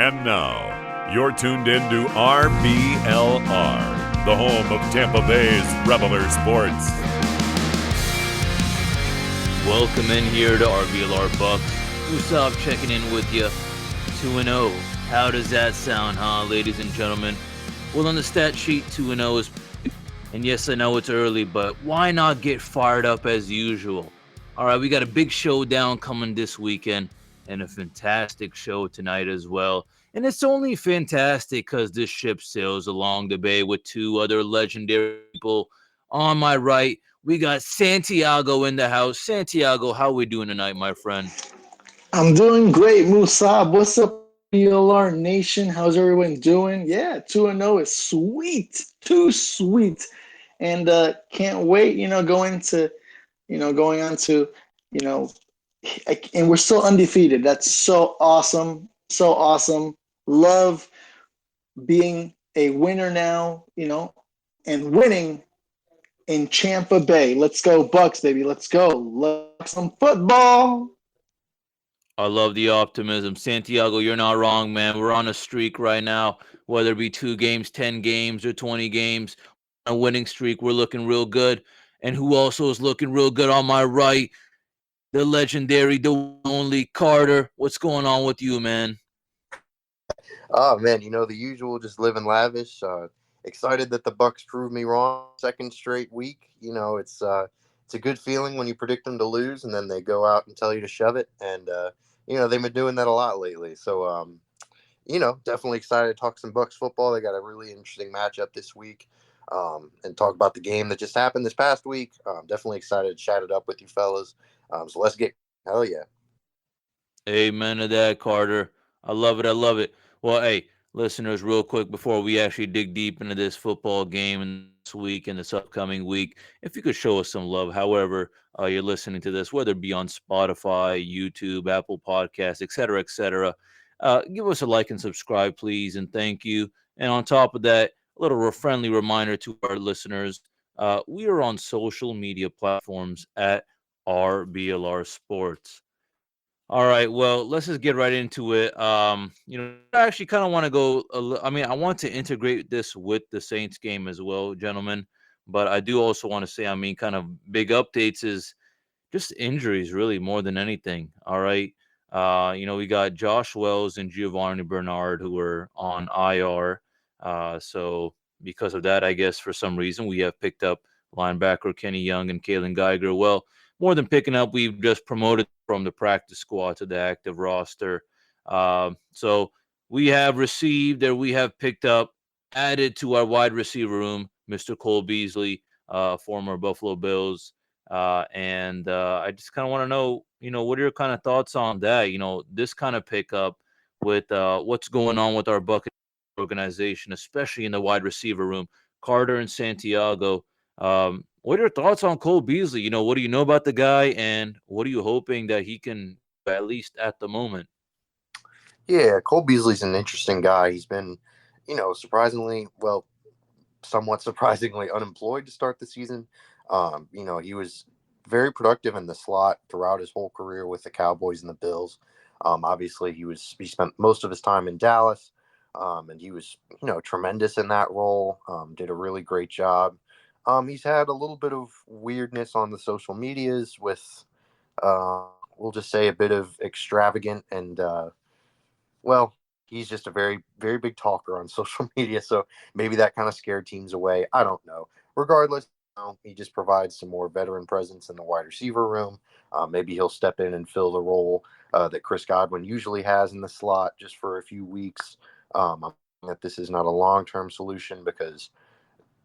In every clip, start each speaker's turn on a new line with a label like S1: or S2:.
S1: And now, you're tuned in to RBLR, the home of Tampa Bay's Reveler Sports.
S2: Welcome in here to RBLR Bucs. Musab checking in with you. 2-0. How does that sound, huh, ladies and gentlemen? Well, on the stat sheet, 2-0 is... And yes, I know it's early, but why not get fired up as usual? All right, we got a big showdown coming this weekend and a fantastic show tonight as well. And it's only fantastic because this ship sails along the bay with two other legendary people. On my right, we got Santiago in the house. Santiago, how we doing tonight, my friend?
S3: I'm doing great, Musab. What's up, RBLR Nation? How's everyone doing? Yeah, 2-0 is sweet. Too sweet. And can't wait, going on to, and we're still undefeated. That's so awesome. So awesome. Love being a winner now, and winning in Tampa Bay. Let's go, Bucks, baby. Let's go. Let's some football.
S2: I love the optimism. Santiago, you're not wrong, man. We're on a streak right now, whether it be 2 games, 10 games, or 20 games. A winning streak, we're looking real good. And who also is looking real good on my right? The legendary, the only Carter. What's going on with you, man?
S4: Oh man, the usual, just living lavish. Excited that the Bucks proved me wrong second straight week. It's a good feeling when you predict them to lose and then they go out and tell you to shove it. And they've been doing that a lot lately. So definitely excited to talk some Bucks football. They got a really interesting matchup this week. And talk about the game that just happened this past week. Definitely excited to chat it up with you fellas. So let's get hell yeah.
S2: Amen to that, Carter. I love it. I love it. Well, hey, listeners, real quick before we actually dig deep into this football game this week and this upcoming week, if you could show us some love, however you're listening to this, whether it be on Spotify, YouTube, Apple Podcasts, etc., give us a like and subscribe, please, and thank you. And on top of that, a little friendly reminder to our listeners, we are on social media platforms at RBLR Sports. All right, well, let's just get right into it. I actually kind of want to go. I want to integrate this with the Saints game as well, gentlemen. But I do also want to say, kind of big updates is just injuries, really, more than anything. All right, we got Josh Wells and Giovanni Bernard who are on IR. So because of that, I guess for some reason we have picked up linebacker Kenny Young and Kalen Geiger. Well, more than picking up, we've just promoted from the practice squad to the active roster. So we have received, or we have picked up, added to our wide receiver room, Mr. Cole Beasley, former Buffalo Bills. And I just kind of want to know, what are your kind of thoughts on that? This kind of pickup with what's going on with our Bucket organization, especially in the wide receiver room, Carter and Santiago. What are your thoughts on Cole Beasley? What do you know about the guy, and what are you hoping that he can, at least at the moment?
S4: Yeah, Cole Beasley's an interesting guy. He's been, somewhat surprisingly unemployed to start the season. He was very productive in the slot throughout his whole career with the Cowboys and the Bills. Obviously, he spent most of his time in Dallas, and he was, tremendous in that role. Did a really great job. He's had a little bit of weirdness on the social medias with, we'll just say, a bit of extravagant and, he's just a very, very big talker on social media. So maybe that kind of scared teams away. I don't know. Regardless, he just provides some more veteran presence in the wide receiver room. Maybe he'll step in and fill the role that Chris Godwin usually has in the slot just for a few weeks. I'm thinking that this is not a long-term solution because,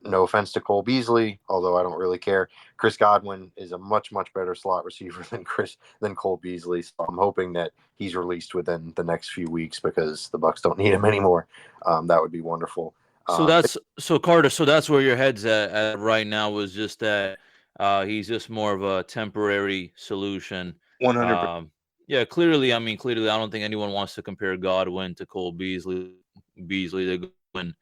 S4: no offense to Cole Beasley, although I don't really care, Chris Godwin is a much, much better slot receiver than Cole Beasley. So I'm hoping that he's released within the next few weeks because the Bucs don't need him anymore. That would be wonderful.
S2: Carter. So that's where your head's at right now. Was just that he's just more of a temporary solution.
S4: 100%.
S2: Yeah, clearly. I don't think anyone wants to compare Godwin to Cole Beasley. They're going.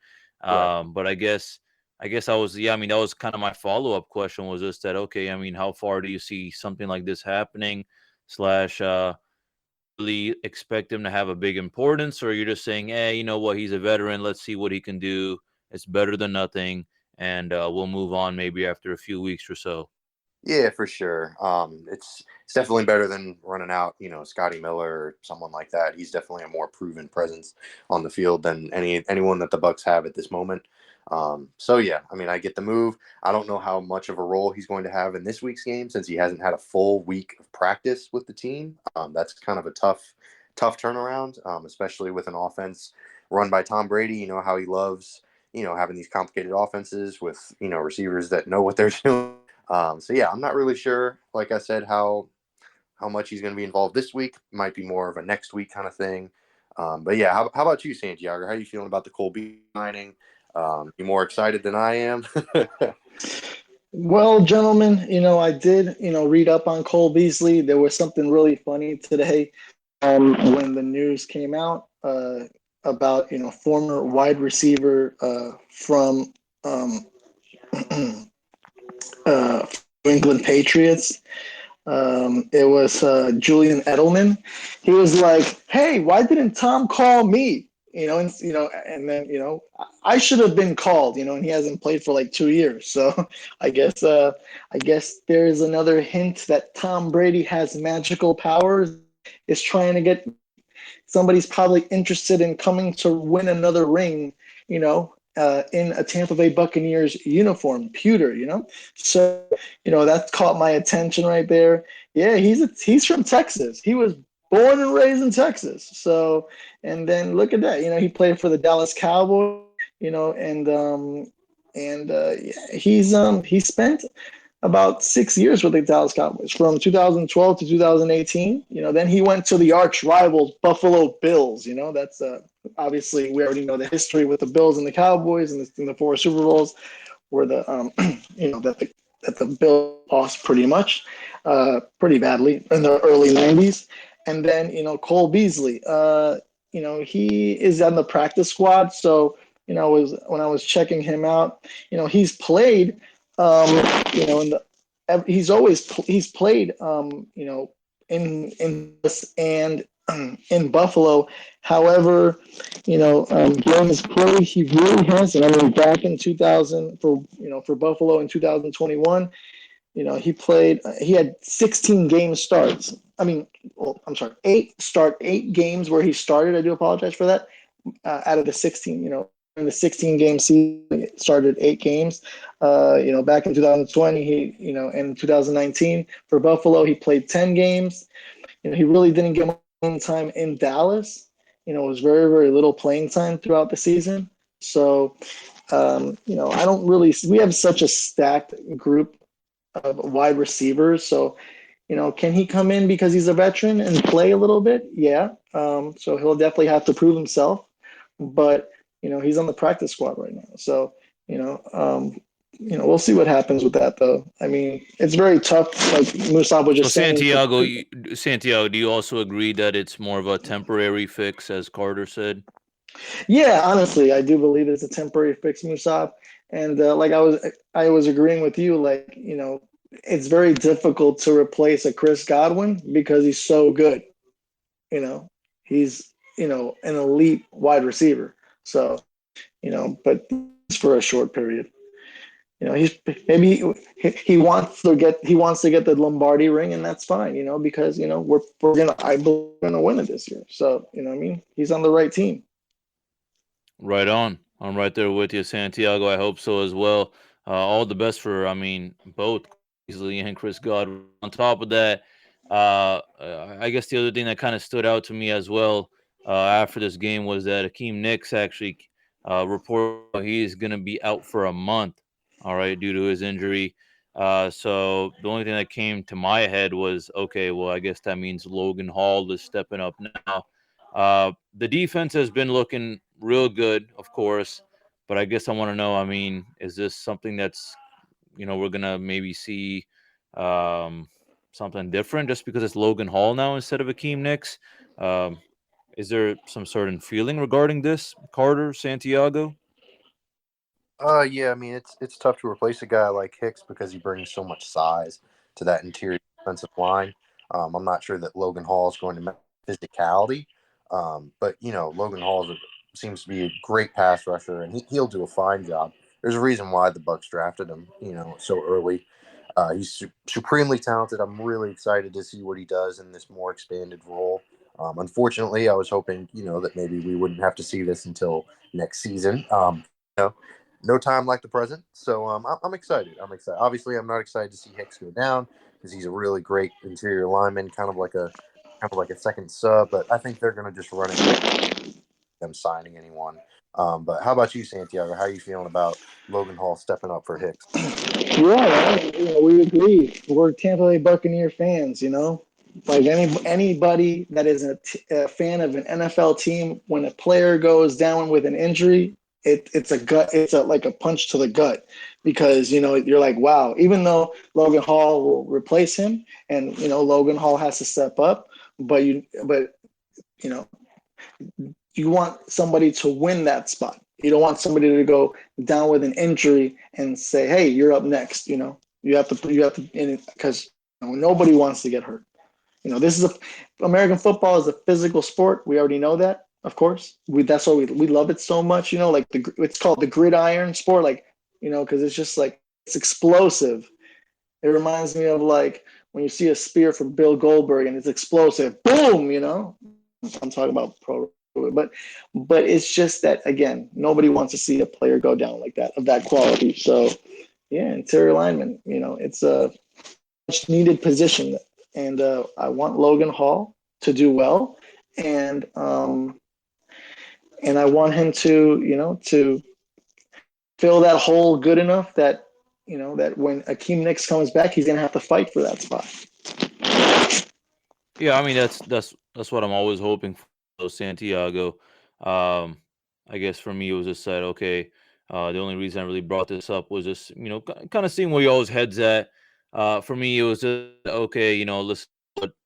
S2: But I guess that was kind of my follow-up question, was just that, okay, how far do you see something like this happening / really expect him to have a big importance, or you're just saying, you know what, he's a veteran. Let's see what he can do. It's better than nothing, and we'll move on maybe after a few weeks or so.
S4: Yeah, for sure. It's definitely better than running out, Scotty Miller or someone like that. He's definitely a more proven presence on the field than anyone that the Bucs have at this moment. So yeah, I mean, I get the move. I don't know how much of a role he's going to have in this week's game since he hasn't had a full week of practice with the team. That's kind of a tough turnaround, especially with an offense run by Tom Brady. You know how he loves, having these complicated offenses with, receivers that know what they're doing. So yeah, I'm not really sure. Like I said, how much he's going to be involved this week might be more of a next week kind of thing. But yeah, how about you, Santiago? How are you feeling about the Cole Beasley signing? You more excited than I am?
S3: Well, gentlemen, I did, read up on Cole Beasley. There was something really funny today when the news came out about, former wide receiver from New England Patriots. It was Julian Edelman. He was like, "Hey, why didn't Tom call me?" And then I should have been called. And he hasn't played for like 2 years. So I guess there's another hint that Tom Brady has magical powers. Is trying to get somebody's probably interested in coming to win another ring. In a Tampa Bay Buccaneers uniform, pewter. So that caught my attention right there. Yeah, he's from Texas. He was born and raised in Texas. So, and then look at that. He played for the Dallas Cowboys. Yeah, he spent about 6 years with the Dallas Cowboys from 2012 to 2018. Then he went to the arch rivals Buffalo Bills. That's obviously we already know the history with the Bills and the Cowboys and the four Super Bowls where the that the Bills lost pretty badly in the early 90s. And then Cole Beasley, he is on the practice squad. So when I was checking him out, he's played in the he's played in this and in Buffalo. However, during his play, he really hasn't. I mean, back in 2000 for Buffalo in 2021, he had 16 game starts. I mean, I'm sorry, eight games where he started. I do apologize for that. Out of the 16, in the 16 game season, he started 8 games. Back in 2020, in 2019 for Buffalo, he played 10 games. He really didn't get much time in Dallas. It was very, very little playing time throughout the season. So, I don't really. We have such a stacked group of wide receivers. So, can he come in because he's a veteran and play a little bit? Yeah. So he'll definitely have to prove himself. But he's on the practice squad right now. So we'll see what happens with that, though. I mean, it's very tough. Like Musab was
S2: So
S3: just saying.
S2: Santiago, do you also agree that it's more of a temporary fix, as Carter said?
S3: Yeah, honestly, I do believe it's a temporary fix, Musab. And like I was agreeing with you. Like it's very difficult to replace a Chris Godwin because he's so good. He's an elite wide receiver. So but it's for a short period. He's maybe he wants to get the Lombardi ring, and that's fine. Because I believe we're gonna win it this year. So what I mean, he's on the right team.
S2: Right on. I'm right there with you, Santiago. I hope so as well. All the best for, both Beasley and Chris Godwin. On top of that, I guess the other thing that kind of stood out to me as well after this game was that Akeem Nicks actually reported he's going to be out for a month, all right, due to his injury. So the only thing that came to my head was, okay, well, I guess that means Logan Hall is stepping up now. The defense has been looking real good, of course, but I guess I want to know, is this something that's, we're going to maybe see something different just because it's Logan Hall now instead of Akeem Nicks? Um, is there some certain feeling regarding this, Carter, Santiago?
S4: Yeah, I mean it's tough to replace a guy like Hicks because he brings so much size to that interior defensive line. I'm not sure that Logan Hall is going to match physicality. But Logan Hall seems to be a great pass rusher, and he'll do a fine job. There's a reason why the Bucs drafted him, so early. He's supremely talented. I'm really excited to see what he does in this more expanded role. Unfortunately, I was hoping, that maybe we wouldn't have to see this until next season. No time like the present. So I'm excited. Obviously, I'm not excited to see Hicks go down because he's a really great interior lineman, kind of like a second sub. But I think they're going to just run it. Them signing anyone. But how about you, Santiago? How are you feeling about Logan Hall stepping up for Hicks?
S3: Yeah, we agree. We're Tampa Bay Buccaneer fans, Like anybody that is a fan of an NFL team, when a player goes down with an injury, it's like a punch to the gut, because you're like, wow. Even though Logan Hall will replace him, and Logan Hall has to step up, but you want somebody to win that spot. You don't want somebody to go down with an injury and say, "Hey, you're up next." You have to, because nobody wants to get hurt. American football is a physical sport. We already know that, of course. That's why we love it so much. Like it's called the gridiron sport, because it's just like it's explosive. It reminds me of like when you see a spear from Bill Goldberg and it's explosive. Boom, I'm talking about pro. But it's just that, again, nobody wants to see a player go down like that, of that quality. So yeah, interior lineman, it's a much needed position, and I want Logan Hall to do well, and I want him to fill that hole good enough that that when Akeem Nicks comes back, he's gonna have to fight for that spot.
S2: Yeah, I mean that's what I'm always hoping for, Santiago. Um, I guess for me it was just said, okay. The only reason I really brought this up was just kind of seeing where y'all's heads at. For me, it was just okay. Listen,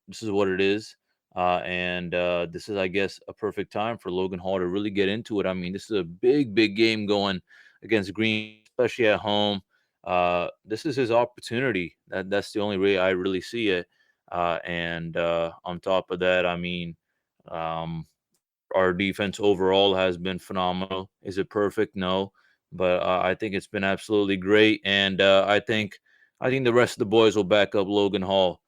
S2: this is what it is, and this is, I guess, a perfect time for Logan Hall to really get into it. I mean, this is a big game going against Green, especially at home. This is his opportunity. That's the only way I really see it. And on top of that, I mean, um, our defense overall has been phenomenal. Is it perfect? No, but I think it's been absolutely great, and I think the rest of the boys will back up Logan Hall.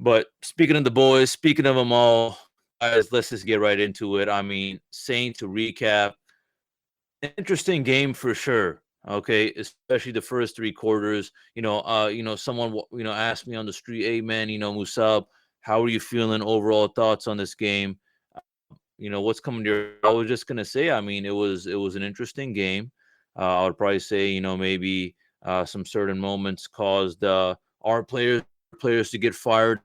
S2: But speaking of the boys, speaking of them all, guys, let's just get right into it. I mean, saying to recap, interesting game for sure. Okay, especially the first three quarters. Someone asked me on the street, "Hey man, Musab, how are you feeling? Overall thoughts on this game? What's coming to your?" I was just gonna say, I mean, it was an interesting game. I would probably say, maybe some certain moments caused our players to get fired,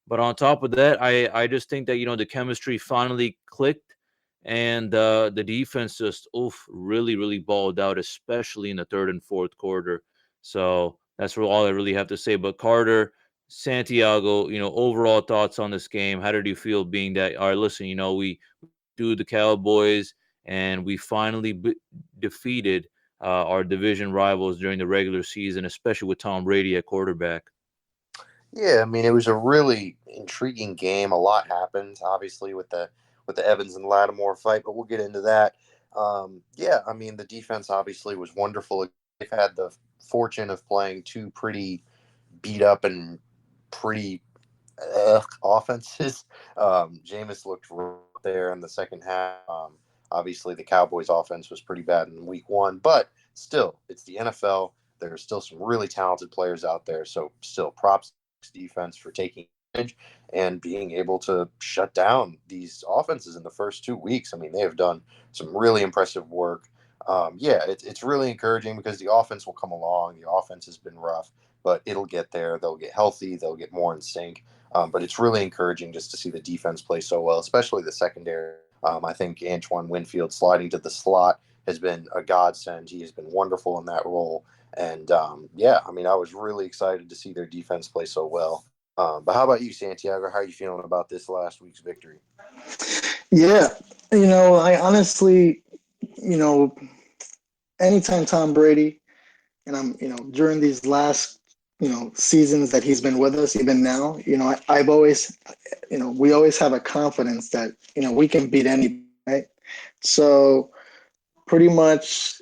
S2: but on top of that, I just think that the chemistry finally clicked, and the defense just really balled out, especially in the third and fourth quarter. So that's all I really have to say. But Carter, Santiago, overall thoughts on this game. How did you feel being that? All right, listen, we do the Cowboys, and we finally defeated our division rivals during the regular season, especially with Tom Brady at quarterback.
S4: Yeah, I mean, it was a really intriguing game. A lot happened, obviously, with the Evans and Lattimore fight, but we'll get into that. Yeah, I mean, the defense obviously was wonderful. They've had the fortune of playing two pretty beat up and pretty offenses. Jameis looked right there in the second half. Obviously, the Cowboys' offense was pretty bad in week one, but still, it's the NFL. There are still some really talented players out there. So, still, props to defense for taking advantage and being able to shut down these offenses in the first 2 weeks. I mean, they have done some really impressive work. Yeah, it's really encouraging because the offense will come along. The offense has been rough, but it'll get there. They'll get healthy. They'll get more in sync. But it's really encouraging just to see the defense play so well, especially the secondary. I think Antoine Winfield sliding to the slot has been a godsend. He has been wonderful in that role. And yeah, I mean, I was really excited to see their defense play so well. But how about you, Santiago? How are you feeling about this last week's victory?
S3: Yeah, I honestly, you know, anytime Tom Brady, and I'm, during these last seasons that he's been with us, even now, I've always, we always have a confidence that, we can beat anybody, right? So pretty much,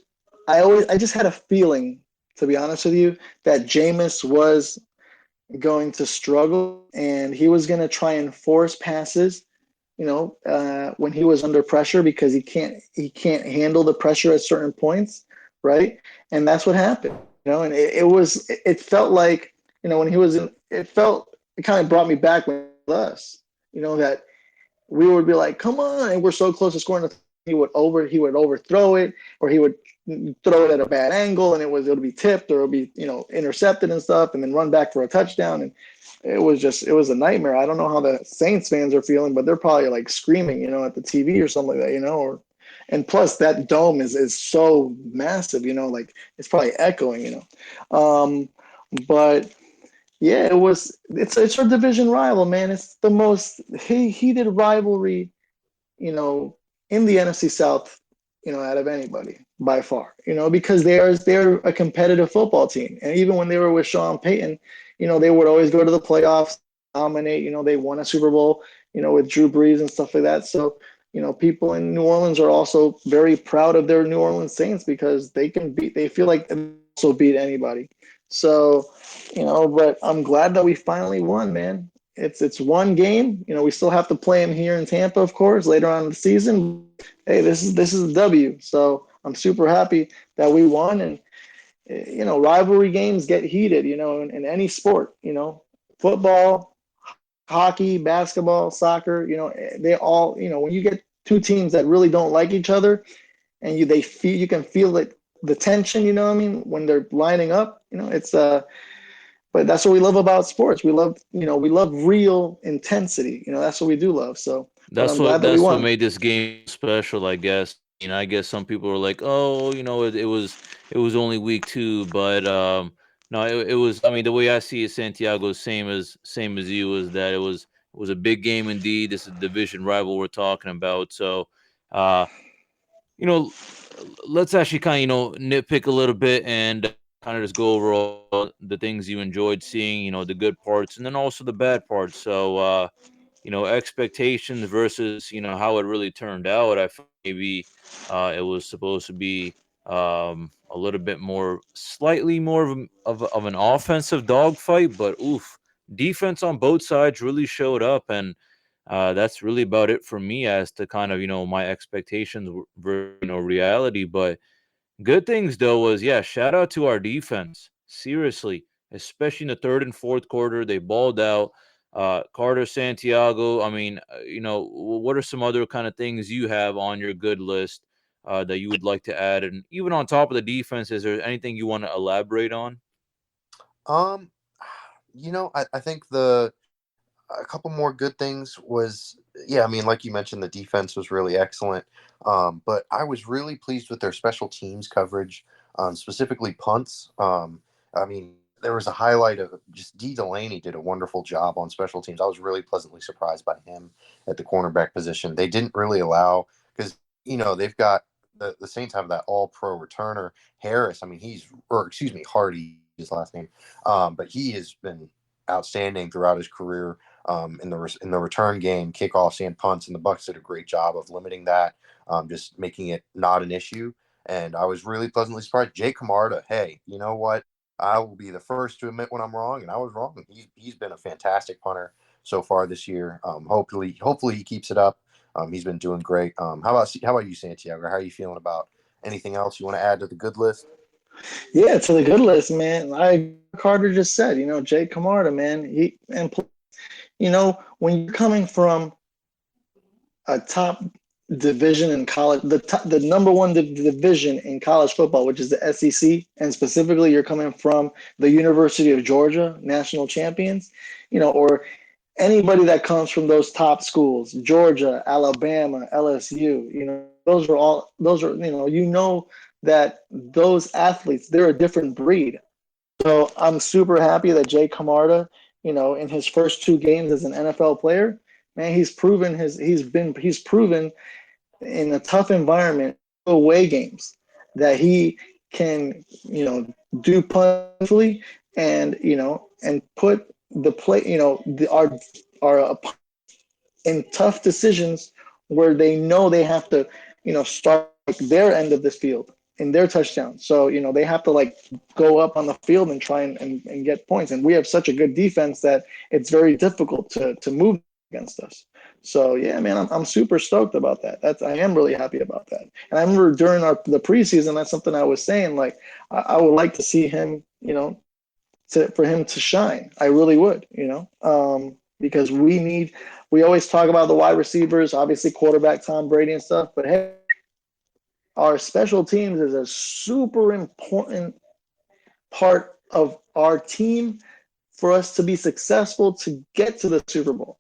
S3: I just had a feeling, to be honest with you, that Jameis was going to struggle and he was going to try and force passes, when he was under pressure because he can't handle the pressure at certain points, right? And that's what happened, and it felt like, when he was in, it kind of brought me back with us, that we would be like, come on, and we're so close to scoring. He would overthrow it, or he would throw it at a bad angle, and it would be tipped, or it would be intercepted and stuff, and then run back for a touchdown. And it was a nightmare. I don't know how the Saints fans are feeling, but they're probably like screaming, at the TV or something like that, and plus that dome is so massive, like it's probably echoing, but yeah, it's our division rival, man. It's the most heated rivalry, you know, in the NFC South, out of anybody by far, because they're a competitive football team. And even when they were with Sean Payton, they would always go to the playoffs, dominate, they won a Super Bowl, with Drew Brees and stuff like that. So, people in New Orleans are also very proud of their New Orleans Saints because they feel like they can also beat anybody. So, but I'm glad that we finally won, man. It's one game. We still have to play them here in Tampa, of course, later on in the season. Hey, this is a W. So I'm super happy that we won. And rivalry games get heated. In any sport. Football, hockey, basketball, soccer. They all. When you get two teams that really don't like each other, and you can feel the tension. You know what I mean? When they're lining up. It's But that's what we love about sports. We love real intensity. That's what we do love. So, but I'm glad that we
S2: That's what
S3: won.
S2: made this game special, I guess. I guess some people were like, "Oh, it was only week 2," but no, it was. I mean, the way I see it, Santiago, same as you, is that it was a big game indeed. This is a division rival we're talking about. So, uh, you know, let's actually kind of nitpick a little bit and kind of just go over all the things you enjoyed seeing. The good parts and then also the bad parts. So. Expectations versus how it really turned out. I feel maybe it was supposed to be a little bit more, slightly more of an offensive dogfight, but oof, defense on both sides really showed up, and that's really about it for me as to kind of my expectations were reality. But good things though was, yeah, shout out to our defense. Seriously, especially in the third and fourth quarter, they balled out. Carter Santiago. I mean, what are some other kind of things you have on your good list that you would like to add? And even on top of the defense, is there anything you want to elaborate on?
S4: Um, I think a couple more good things was, yeah, I mean, like you mentioned, the defense was really excellent. But I was really pleased with their special teams coverage, specifically punts. I mean, there was a highlight of just D. Delaney did a wonderful job on special teams. I was really pleasantly surprised by him at the cornerback position. They didn't really allow, because they've got the Saints have that all pro returner Harris. I mean, Hardy, his last name. But he has been outstanding throughout his career, in the return game, kickoffs and punts, and the Bucs did a great job of limiting that, just making it not an issue. And I was really pleasantly surprised. Jake Camarda, hey, you know what? I will be the first to admit when I'm wrong, and I was wrong. He's been a fantastic punter so far this year. Hopefully he keeps it up. He's been doing great. How about you, Santiago? How are you feeling about anything else you want to add to the good list?
S3: Yeah, to the good list, man. Carter just said, Jake Camarda, man. When you're coming from a top division in college, the number one division in college football, which is the SEC, and specifically you're coming from the University of Georgia, national champions, or anybody that comes from those top schools, Georgia, Alabama, LSU, those are, that those athletes, they're a different breed. So I'm super happy that Jay Camarda, in his first 2 games as an NFL player, man, he's proven in a tough environment, away games, that he can, do punishfully and and put the play, our in tough decisions where they know they have to, start like their end of this field in their touchdown. So, they have to like go up on the field and try and get points. And we have such a good defense that it's very difficult to move against us. So yeah, man, I'm super stoked about that. I am really happy about that. And I remember during the preseason, that's something I was saying. Like I would like to see him, for him to shine. I really would, because we always talk about the wide receivers, obviously quarterback Tom Brady and stuff, but hey, our special teams is a super important part of our team for us to be successful to get to the Super Bowl.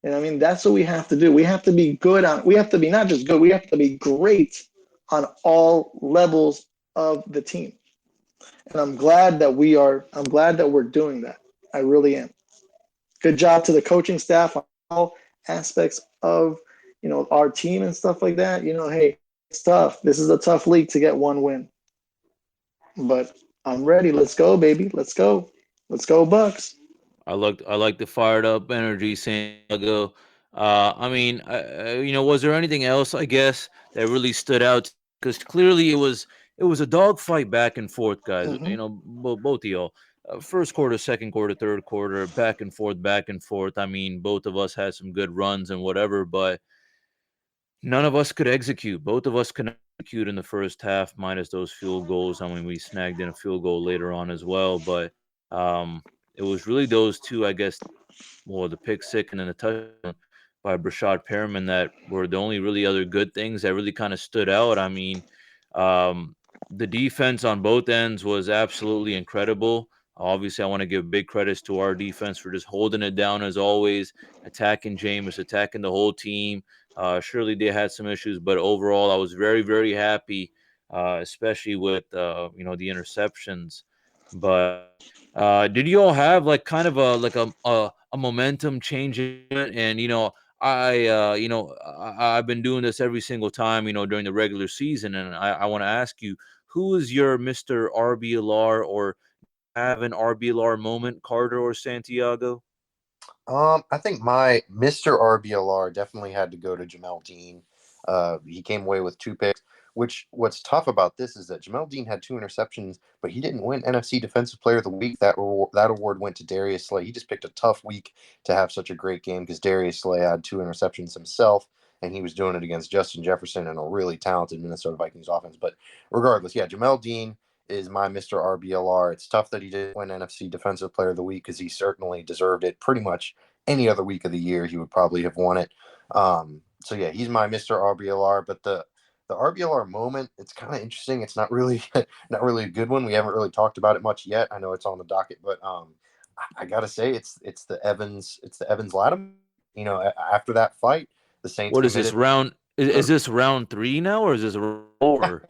S3: And I mean, that's what we have to do. We have to be we have to be not just good, we have to be great on all levels of the team. And I'm glad that we're doing that. I really am. Good job to the coaching staff on all aspects of, our team and stuff like that. Hey, it's tough. This is a tough league to get one win. But I'm ready. Let's go, baby. Let's go. Let's go, Bucs.
S2: I like the fired up energy, Santiago. I mean, was there anything else, I guess, that really stood out? Because clearly it was a dogfight back and forth, guys.
S3: Mm-hmm.
S2: Both of y'all. First quarter, second quarter, third quarter, back and forth, back and forth. I mean, both of us had some good runs and whatever, but none of us could execute. Both of us could execute in the first half, minus those field goals. I mean, we snagged in a field goal later on as well, but um, it was really those two, I guess. Well, the pick six and then the touchdown by Brashad Perriman that were the only really other good things that really kind of stood out. I mean, um, the defense on both ends was absolutely incredible. Obviously, I want to give big credits to our defense for just holding it down as always, attacking Jameis, attacking the whole team. Surely they had some issues, but overall, I was very, very happy, especially with the interceptions. But did you all have like kind of a momentum change in it? And I've been doing this every single time during the regular season, and I want to ask you, who is your Mr. RBLR, or have an RBLR moment, Carter or Santiago?
S4: I think my Mr. RBLR definitely had to go to Jamel Dean. He came away with 2 picks. What's tough about this is that Jamel Dean had 2 interceptions, but he didn't win NFC Defensive Player of the Week. That award went to Darius Slay. He just picked a tough week to have such a great game because Darius Slay had 2 interceptions himself, and he was doing it against Justin Jefferson and a really talented Minnesota Vikings offense. But regardless, yeah, Jamel Dean is my Mr. RBLR. It's tough that he didn't win NFC Defensive Player of the Week because he certainly deserved it. Pretty much any other week of the year, he would probably have won it. So yeah, he's my Mr. RBLR. But the RBLR moment, it's kind of interesting. It's not really not really a good one. We haven't really talked about it much yet. I know it's on the docket, but I gotta say it's the Evans Latim. After that fight, the Saints
S2: What is this
S4: committed.
S2: round? Is this round 3 now, or is this over?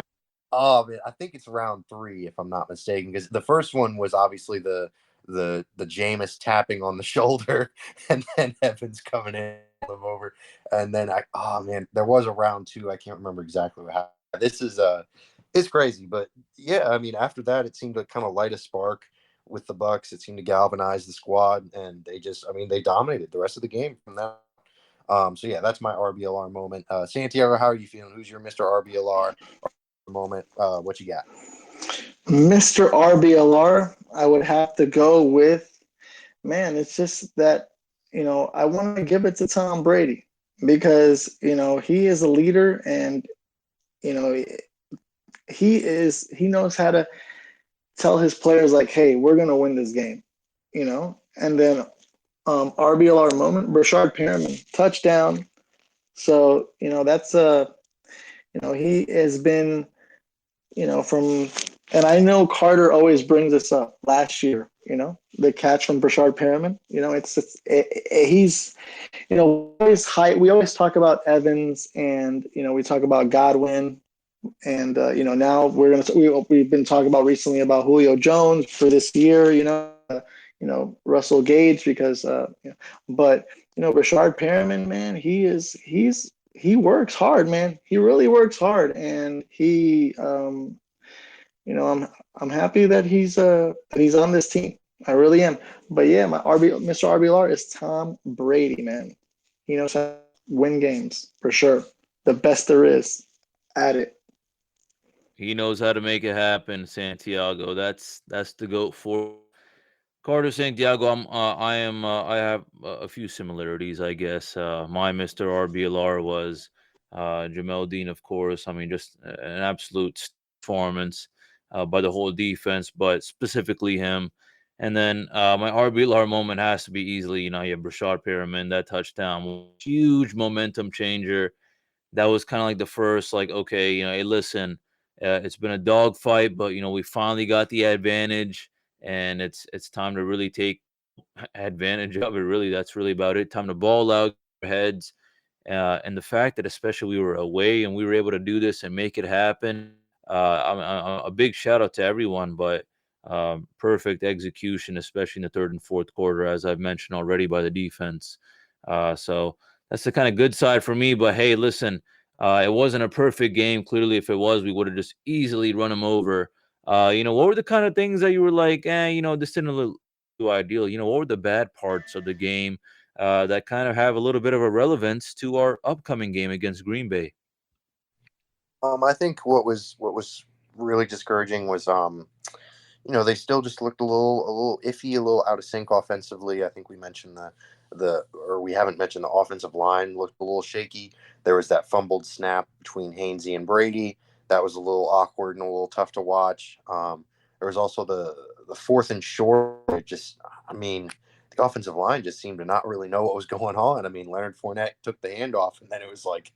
S4: Oh man, I think it's round 3 if I'm not mistaken, because the first one was obviously the Jameis tapping on the shoulder, and then Evans coming in him over, and then there was a round 2. I can't remember exactly what happened. This is it's crazy, but yeah, I mean after that it seemed to kind of light a spark with the Bucs. It seemed to galvanize the squad, and they dominated the rest of the game from that. So yeah, that's my RBLR moment. Santiago, how are you feeling? Who's your Mr. RBLR moment? What you got?
S3: Mr. RBLR, I would have to go with, man, it's just that, I want to give it to Tom Brady because, he is a leader and, he knows how to tell his players like, hey, we're going to win this game, and then RBLR moment, Brashard Perriman, touchdown. So, that's he has been, and I know Carter always brings this up last year, the catch from Brashard Perriman, he's, we always talk about Evans and, we talk about Godwin and, now we've been talking about recently about Julio Jones for this year, Russell Gage because, but, Brashard Perriman, man, he works hard, man. He really works hard. And he, I'm happy that he's on this team. I really am. But yeah, Mr. RBLR is Tom Brady, man. He knows how to win games for sure. The best there is at it.
S2: He knows how to make it happen, Santiago. That's the goat for Carter Santiago. I have a few similarities, I guess. My Mr. RBLR was Jamel Dean, of course. I mean, just an absolute performance by the whole defense, but specifically him. And then my RBLR moment has to be easily, you have Brashad Perriman, that touchdown, huge momentum changer. That was kind of like the first, like, okay, hey, listen, it's been a dogfight, but we finally got the advantage, and it's time to really take advantage of it. Really, that's really about it. Time to ball out our heads, and the fact that especially we were away and we were able to do this and make it happen. A big shout out to everyone, but perfect execution, especially in the third and fourth quarter, as I've mentioned already, by the defense. So that's the kind of good side for me. But hey, listen, it wasn't a perfect game. Clearly, if it was, we would have just easily run them over. What were the kind of things that you were like, this didn't look too ideal? What were the bad parts of the game that kind of have a little bit of a relevance to our upcoming game against Green Bay?
S4: I think what was really discouraging was they still just looked a little iffy, a little out of sync offensively. I think we mentioned or we haven't mentioned the offensive line looked a little shaky. There was that fumbled snap between Hainsey and Brady. That was a little awkward and a little tough to watch. There was also the fourth and short. I mean, the offensive line just seemed to not really know what was going on. I mean, Leonard Fournette took the handoff, and then it was like,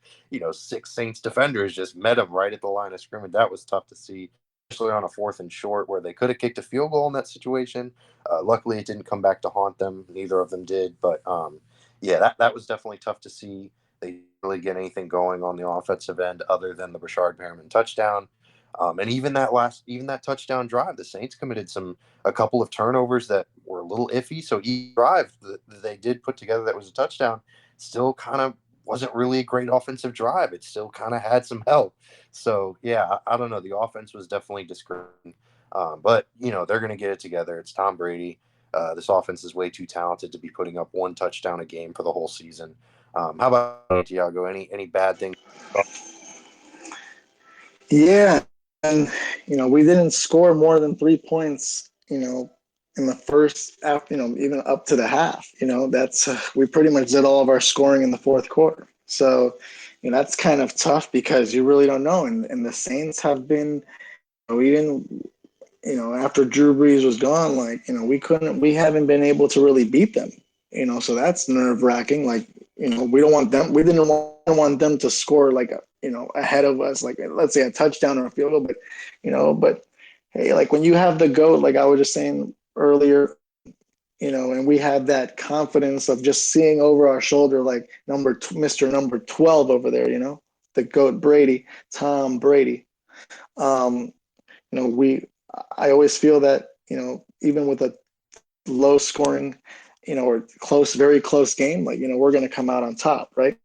S4: six Saints defenders just met him right at the line of scrimmage. That was tough to see, especially on a fourth and short where they could have kicked a field goal in that situation. Luckily, it didn't come back to haunt them. Neither of them did. But yeah, that was definitely tough to see. They didn't really get anything going on the offensive end other than the Rashard Perriman touchdown. And even that touchdown drive, the Saints committed a couple of turnovers that were a little iffy. So each drive that they did put together that was a touchdown still kind of wasn't really a great offensive drive. It still kind of had some help. So yeah, I don't know. The offense was definitely discouraging, but they're going to get it together. It's Tom Brady. This offense is way too talented to be putting up one touchdown a game for the whole season. How about Tiago? Any bad things?
S3: Yeah, and we didn't score more than 3 points. In the first, even up to the half. That's we pretty much did all of our scoring in the fourth quarter. So, that's kind of tough because you really don't know. And the Saints have been, we didn't, after Drew Brees was gone, like, we haven't been able to really beat them. So that's nerve wracking. Like, we don't want them. We didn't want them to score like ahead of us, like let's say a touchdown or a field goal. But hey, like when you have the GOAT, like I was just saying earlier, and we had that confidence of just seeing over our shoulder, like Mr. Number 12 over there, the GOAT Brady, Tom Brady. I always feel that, even with a low scoring, or very close game, like, we're going to come out on top, right?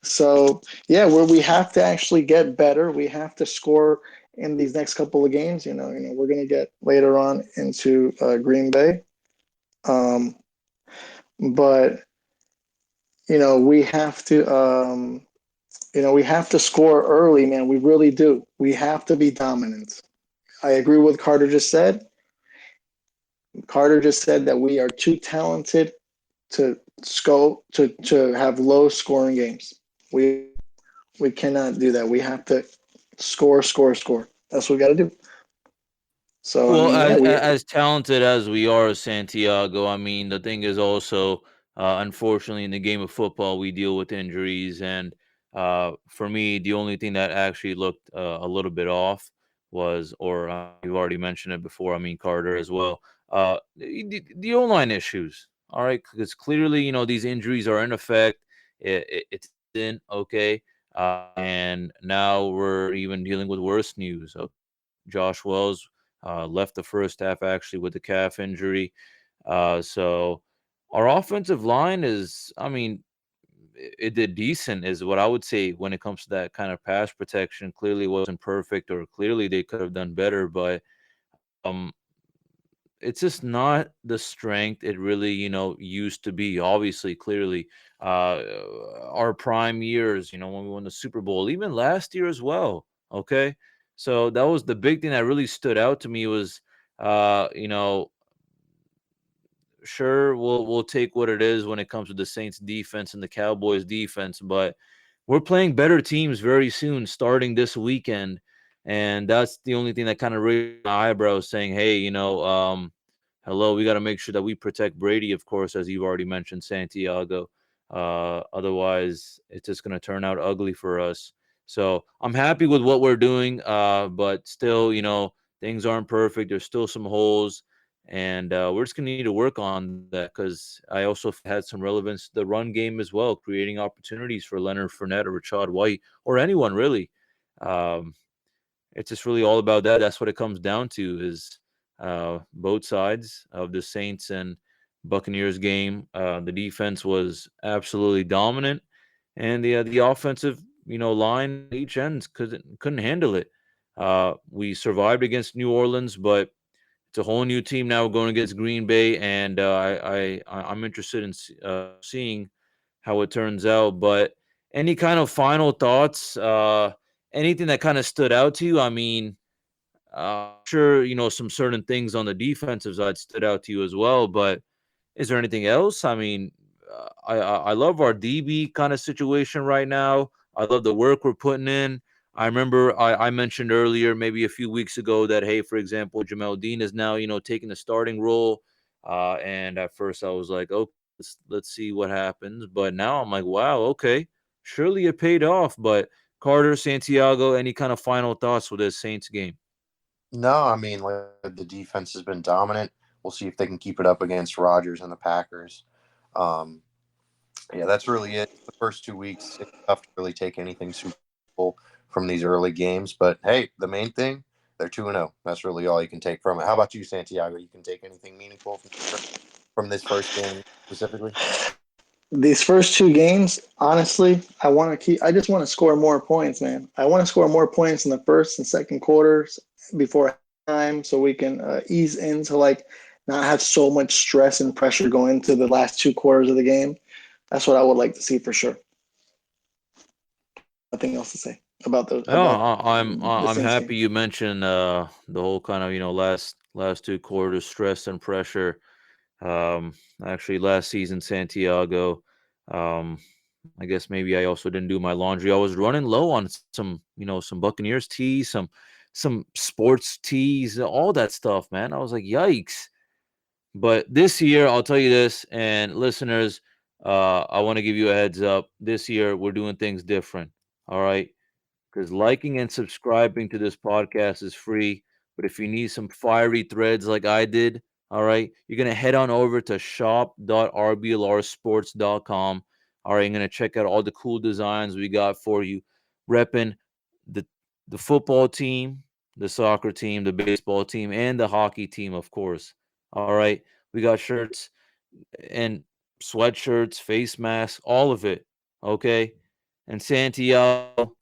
S3: So yeah, where we have to actually get better, we have to score in these next couple of games. We're going to get later on into Green Bay, but we have to, we have to score early, man. We really do. We have to be dominant. I agree with Carter just said. Carter just said that we are too talented to have low scoring games. We cannot do that. We have to score, score, score. That's what we got to do. So
S2: Well,
S3: yeah,
S2: as talented as we are, Santiago, I mean, the thing is also, unfortunately, in the game of football, we deal with injuries, and for me, the only thing that actually looked a little bit off was, or you've already mentioned it before. I mean, Carter as well. The O-line issues. All right, because clearly, these injuries are in effect. It's in okay, and now we're even dealing with worse news. Josh Wells left the first half actually with a calf injury. So our offensive line is, I mean, it did decent, is what I would say when it comes to that kind of pass protection. Clearly, it wasn't perfect, or clearly they could have done better, but um, it's just not the strength it really, used to be. Obviously, clearly, uh, our prime years, when we won the Super Bowl, even last year as well. Okay, so that was the big thing that really stood out to me was, uh, you know, sure, we'll take what it is when it comes to the Saints defense and the Cowboys defense, but we're playing better teams very soon, starting this weekend, and that's the only thing that kind of raised my eyebrows, saying, "Hey, hello, we got to make sure that we protect Brady, of course, as you've already mentioned, Santiago. Otherwise, it's just going to turn out ugly for us." So I'm happy with what we're doing, but still, things aren't perfect. There's still some holes, and we're just going to need to work on that, because I also had some relevance to the run game as well, creating opportunities for Leonard Fournette or Rashad White or anyone really. Um, it's just really all about that. That's what it comes down to, is both sides of the Saints and Buccaneers game. The defense was absolutely dominant, and the offensive line each end couldn't handle it. We survived against New Orleans, but it's a whole new team now going against Green Bay, and I'm interested in seeing how it turns out. But any kind of final thoughts? Anything that kind of stood out to you? I mean, sure, some certain things on the defensive side stood out to you as well, but is there anything else? I mean, I love our DB kind of situation right now. I love the work we're putting in. I remember I mentioned earlier, maybe a few weeks ago, that, hey, for example, Jamel Dean is now taking the starting role, and at first I was like, oh, let's see what happens. But now I'm like, wow, okay, surely it paid off. But Carter, Santiago, any kind of final thoughts with this Saints game?
S4: No, I mean, like, the defense has been dominant. We'll see if they can keep it up against Rodgers and the Packers. Um, yeah, that's really it. The first 2 weeks, it's tough to really take anything super cool from these early games. But hey, the main thing, they're 2-0. That's really all you can take from it. How about you, Santiago? You can take anything meaningful from this first game specifically?
S3: These first two games, honestly, I just want to score more points, man. I want to score more points in the first and second quarters before time, so we can ease into, like, not have so much stress and pressure going into the last two quarters of the game. That's what I would like to see for sure. Nothing else to say about
S2: No,
S3: the
S2: I'm
S3: Saints
S2: happy
S3: game.
S2: you mentioned the whole kind of last two quarters stress and pressure. Um, Actually, last season, Santiago, um, I guess maybe I also didn't do my laundry. I was running low on some Buccaneers tees, some sports tees, all that stuff, man. I was like, yikes. But this year, I'll tell you this, and listeners, I want to give you a heads up. This year, we're doing things different. All right, because liking and subscribing to this podcast is free. But if you need some fiery threads like I did, all right, you're going to head on over to shop.rblrsports.com. All right, you're going to check out all the cool designs we got for you, repping the, the football team, the soccer team, the baseball team, and the hockey team, of course. All right, we got shirts and sweatshirts, face masks, all of it. Okay. And Santiago,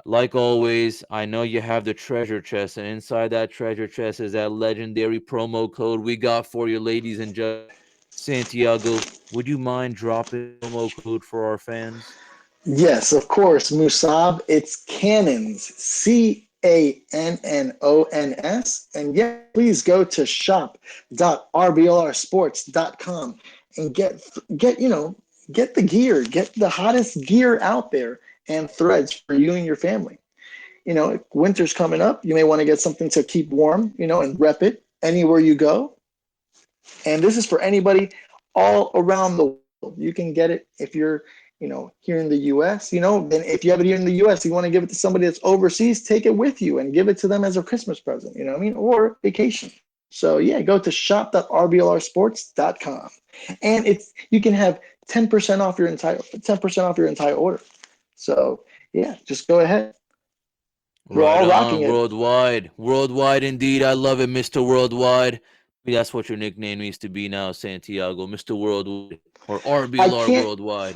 S2: like always, I know you have the treasure chest, and inside that treasure chest is that legendary promo code we got for you, ladies and gentlemen. Santiago, would you mind dropping promo code for our fans?
S3: Yes, of course, Musab. It's Cannons, Cannons. And yeah, please go to shop.rblrsports.com and get the gear, get the hottest gear out there and threads for you and your family. Winter's coming up. You may want to get something to keep warm, and rep it anywhere you go. And this is for anybody all around the world. You can get it if you're, here in the US, then if you have it here in the US, you want to give it to somebody that's overseas, take it with you and give it to them as a Christmas present, you know what I mean? Or vacation. So yeah, go to shop.rblrsports.com. And you can have 10% off your entire order. So yeah, just go ahead. We're
S2: Right
S3: all rocking
S2: on,
S3: it.
S2: worldwide. Worldwide indeed. I love it, Mr. Worldwide. Maybe that's what your nickname needs to be now, Santiago, Mr. Worldwide or
S3: I
S2: RBLR
S3: can't
S2: Worldwide.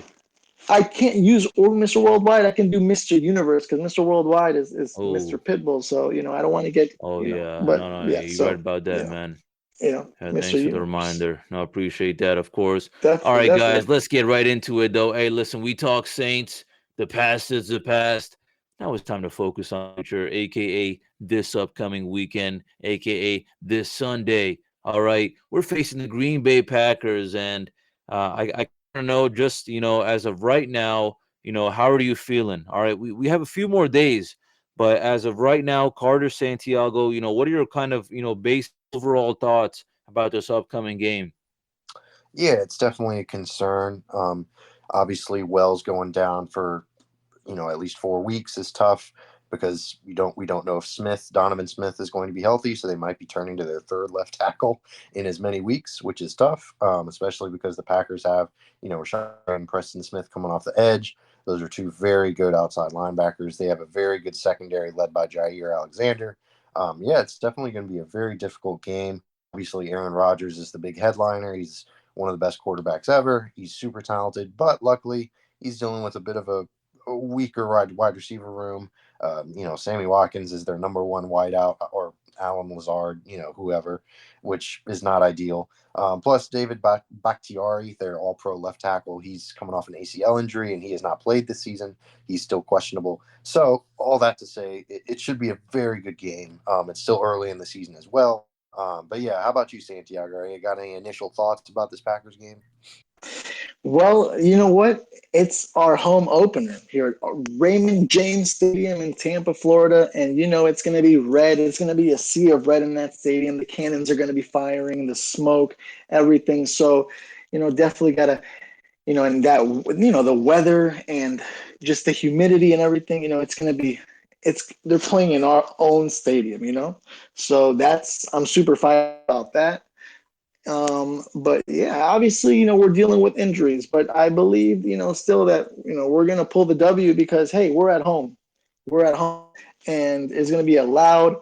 S3: I can't use Mr. Worldwide. I can do Mr. Universe because Mr. Worldwide is Mr.
S2: Oh,
S3: Pitbull. So I don't want to get
S2: oh yeah.
S3: but
S2: No,
S3: yeah.
S2: you're right
S3: So
S2: about that, man.
S3: Mr.
S2: Thanks for the
S3: Universe.
S2: reminder. No, I appreciate that, of course. All
S3: Definitely,
S2: right, guys,
S3: definitely.
S2: let's get right into it, though. Hey, listen, we talk Saints. The past is the past. Now it's time to focus on the future, aka this upcoming weekend, aka this Sunday. All right, we're facing the Green Bay Packers, and I don't know, just as of right now, how are you feeling? All right, we have a few more days, but as of right now, Carter Santiago, what are your kind of base overall thoughts about this upcoming game?
S4: Yeah, it's definitely a concern. Obviously, Wells going down for at least 4 weeks is tough because we don't know if Donovan Smith is going to be healthy, so they might be turning to their third left tackle in as many weeks, which is tough, especially because the Packers have Rashad and Preston Smith coming off the edge. Those are two very good outside linebackers. They have a very good secondary led by Jair Alexander. Yeah, it's definitely going to be a very difficult game. Obviously, Aaron Rodgers is the big headliner. He's one of the best quarterbacks ever. He's super talented, but luckily he's dealing with a bit of a weaker wide receiver room. Sammy Watkins is their number one wideout, or Alan Lazard, whoever, which is not ideal. Plus, David Bakhtiari, their all pro left tackle, he's coming off an ACL injury and he has not played this season. He's still questionable. So, all that to say, it should be a very good game. It's still early in the season as well. But yeah, how about you, Santiago? You got any initial thoughts about this Packers game?
S3: Well, you know what? It's our home opener here at Raymond James Stadium in Tampa, Florida. And it's going to be red. It's going to be a sea of red in that stadium. The cannons are going to be firing, the smoke, everything. So, definitely got to, and that, the weather and just the humidity and everything, it's going to be, they're playing in our own stadium, So I'm super fired about that. But yeah, obviously, we're dealing with injuries, but I believe, still that, we're going to pull the W because, hey, we're at home. We're at home and it's going to be a loud,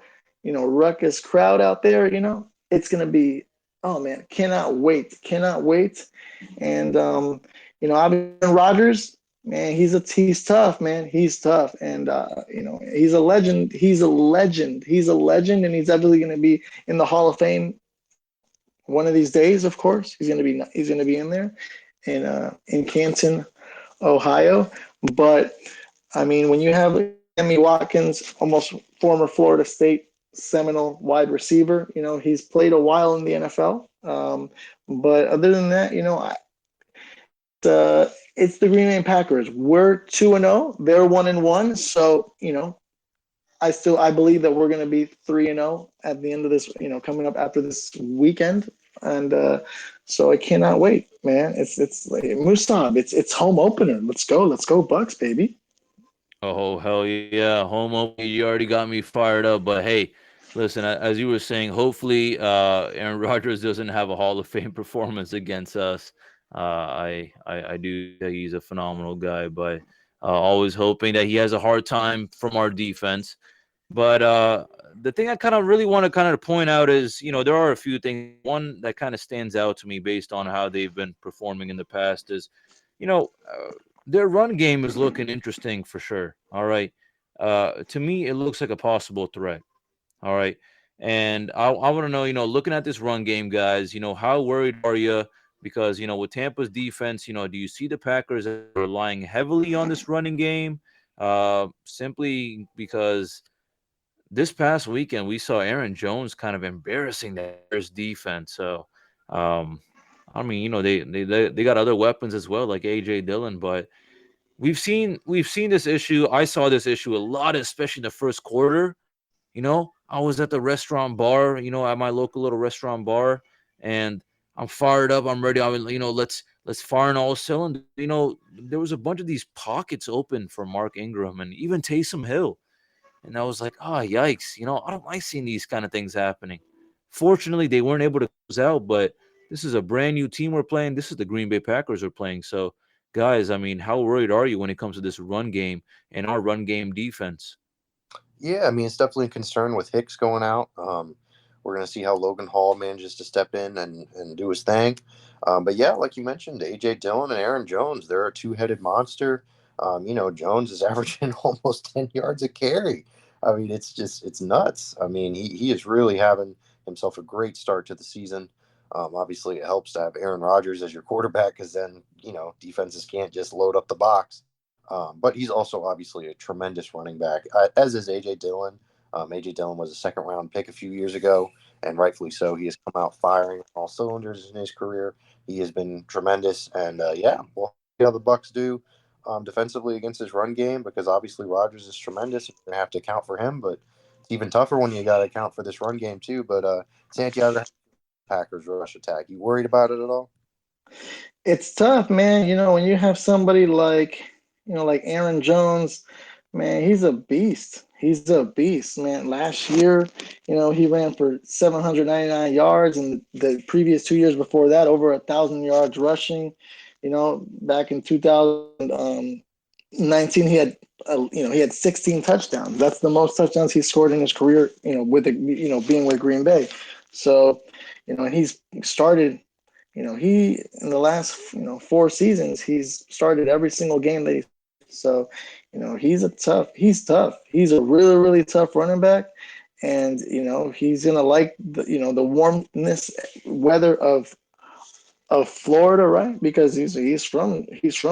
S3: ruckus crowd out there, it's going to be, oh man, cannot wait. Cannot wait. And, obviously Rodgers, man, he's tough, man. He's tough. And, he's a legend. He's a legend. He's a legend. And he's definitely going to be in the Hall of Fame one of these days. Of course, he's going to be in there in Canton, Ohio. But I mean, when you have Sammy Watkins, almost former Florida State Seminole wide receiver, he's played a while in the NFL. But other than that, it's the Green Bay Packers. We're 2-0. They're 1-1. So I believe that we're going to be 3-0 at the end of this, coming up after this weekend. And so I cannot wait, man. It's like Musab. It's home opener. Let's go Bucs, baby.
S2: Oh, hell yeah. Home opening. You already got me fired up. But hey, listen, as you were saying, hopefully Aaron Rodgers doesn't have a Hall of Fame performance against us. I do think he's a phenomenal guy, but always hoping that he has a hard time from our defense. But the thing I kind of really want to kind of point out is, there are a few things. One that kind of stands out to me based on how they've been performing in the past is, you know, uh, their run game is looking interesting for sure. All right. To me, it looks like a possible threat. All right. And I want to know, looking at this run game, guys, how worried are you? Because, with Tampa's defense, do you see the Packers relying heavily on this running game? Simply because this past weekend we saw Aaron Jones kind of embarrassing that Bears defense. So, um, I mean, they got other weapons as well, like AJ Dillon, but we've seen this issue. I saw this issue a lot, especially in the first quarter. I was at the restaurant bar, at my local little restaurant bar, and I'm fired up. I'm ready. Let's fire in all cylinders. There was a bunch of these pockets open for Mark Ingram and even Taysom Hill. And I was like, oh, yikes. I don't like seeing these kind of things happening. Fortunately, they weren't able to close out, but this is a brand new team we're playing. This is the Green Bay Packers are playing. So, guys, I mean, how worried are you when it comes to this run game and our run game defense?
S4: Yeah, I mean, it's definitely a concern with Hicks going out. We're going to see how Logan Hall manages to step in and do his thing. But yeah, like you mentioned, A.J. Dillon and Aaron Jones, they're a two-headed monster. Jones is averaging almost 10 yards a carry. I mean, it's nuts. I mean, he is really having himself a great start to the season. Obviously, it helps to have Aaron Rodgers as your quarterback because then, defenses can't just load up the box. But he's also obviously a tremendous running back, as is A.J. Dillon. A.J. Dillon was a second-round pick a few years ago, and rightfully so. He has come out firing all cylinders in his career. He has been tremendous, and we'll see how the Bucs do defensively against his run game because obviously Rodgers is tremendous. You're going to have to account for him, but it's even tougher when you got to account for this run game too. But Santiago, Packers rush attack. You worried about it at all?
S3: It's tough, man. When you have somebody like Aaron Jones, man, he's a beast. He's a beast, man. Last year, he ran for 799 yards, and the previous 2 years before that, over 1,000 yards rushing. Back in 2019, he had 16 touchdowns. That's the most touchdowns he scored in his career. Being with Green Bay. So, and he's started. He in the last 4 seasons, he's started every single game that so, he's tough. He's a really, really tough running back. And, he's going to like the warmness weather of Florida, right? Because he's from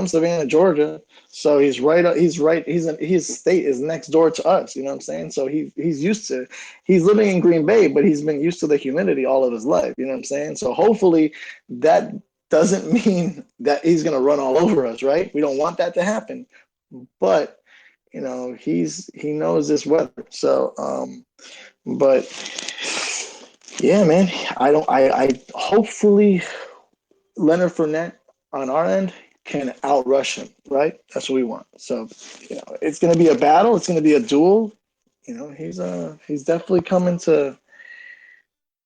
S3: Savannah, Georgia. So his state is next door to us, you know what I'm saying? So he's living in Green Bay, but he's been used to the humidity all of his life, you know what I'm saying? So hopefully that doesn't mean that he's going to run all over us, right? We don't want that to happen. But he knows this weather. So but yeah, man, I hopefully Leonard Fournette on our end can outrush him, right? That's what we want. So, it's going to be a battle. It's going to be a duel. He's definitely coming to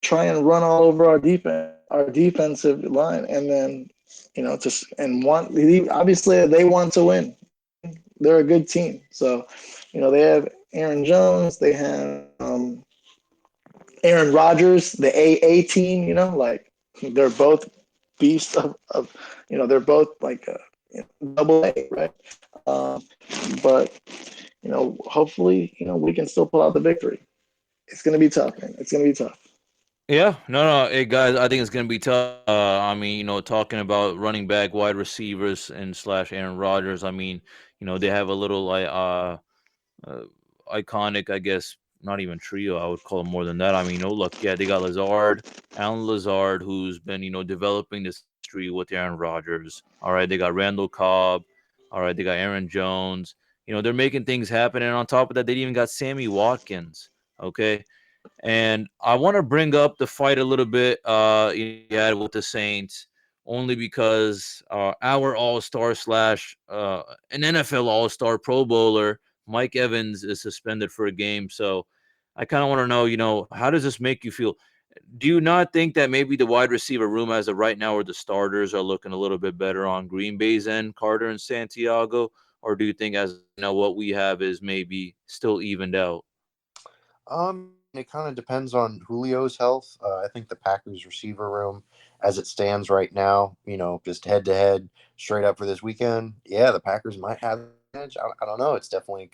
S3: try and run all over our defensive line, and then obviously they want to win. They're a good team. So, they have Aaron Jones. They have Aaron Rodgers, the AA team. They're both beasts of they're both like double A, right? But hopefully we can still pull out the victory. It's gonna be tough, man. It's gonna be tough.
S2: Yeah, no, hey guys, I think it's gonna be tough. I mean, talking about running back, wide receivers, and slash Aaron Rodgers. I mean, they have a little iconic, I guess, not even trio. I would call them more than that. I mean, look, yeah, they got Alan Lazard, who's been, developing this history with Aaron Rodgers. All right, they got Randall Cobb. All right, they got Aaron Jones. They're making things happen, and on top of that, they even got Sammy Watkins. Okay, and I want to bring up the fight a little bit. You had with the Saints, only because our All-Star slash an NFL All-Star Pro Bowler Mike Evans is suspended for a game. So I kind of want to know, how does this make you feel? Do you not think that maybe the wide receiver room as of right now, or the starters are looking a little bit better on Green Bay's end, Carter and Santiago, or do you think what we have is maybe still evened out?
S4: It kind of depends on Julio's health. I think the Packers receiver room, as it stands right now, just head to head, straight up for this weekend. Yeah, the Packers might have an edge. I don't know. It's definitely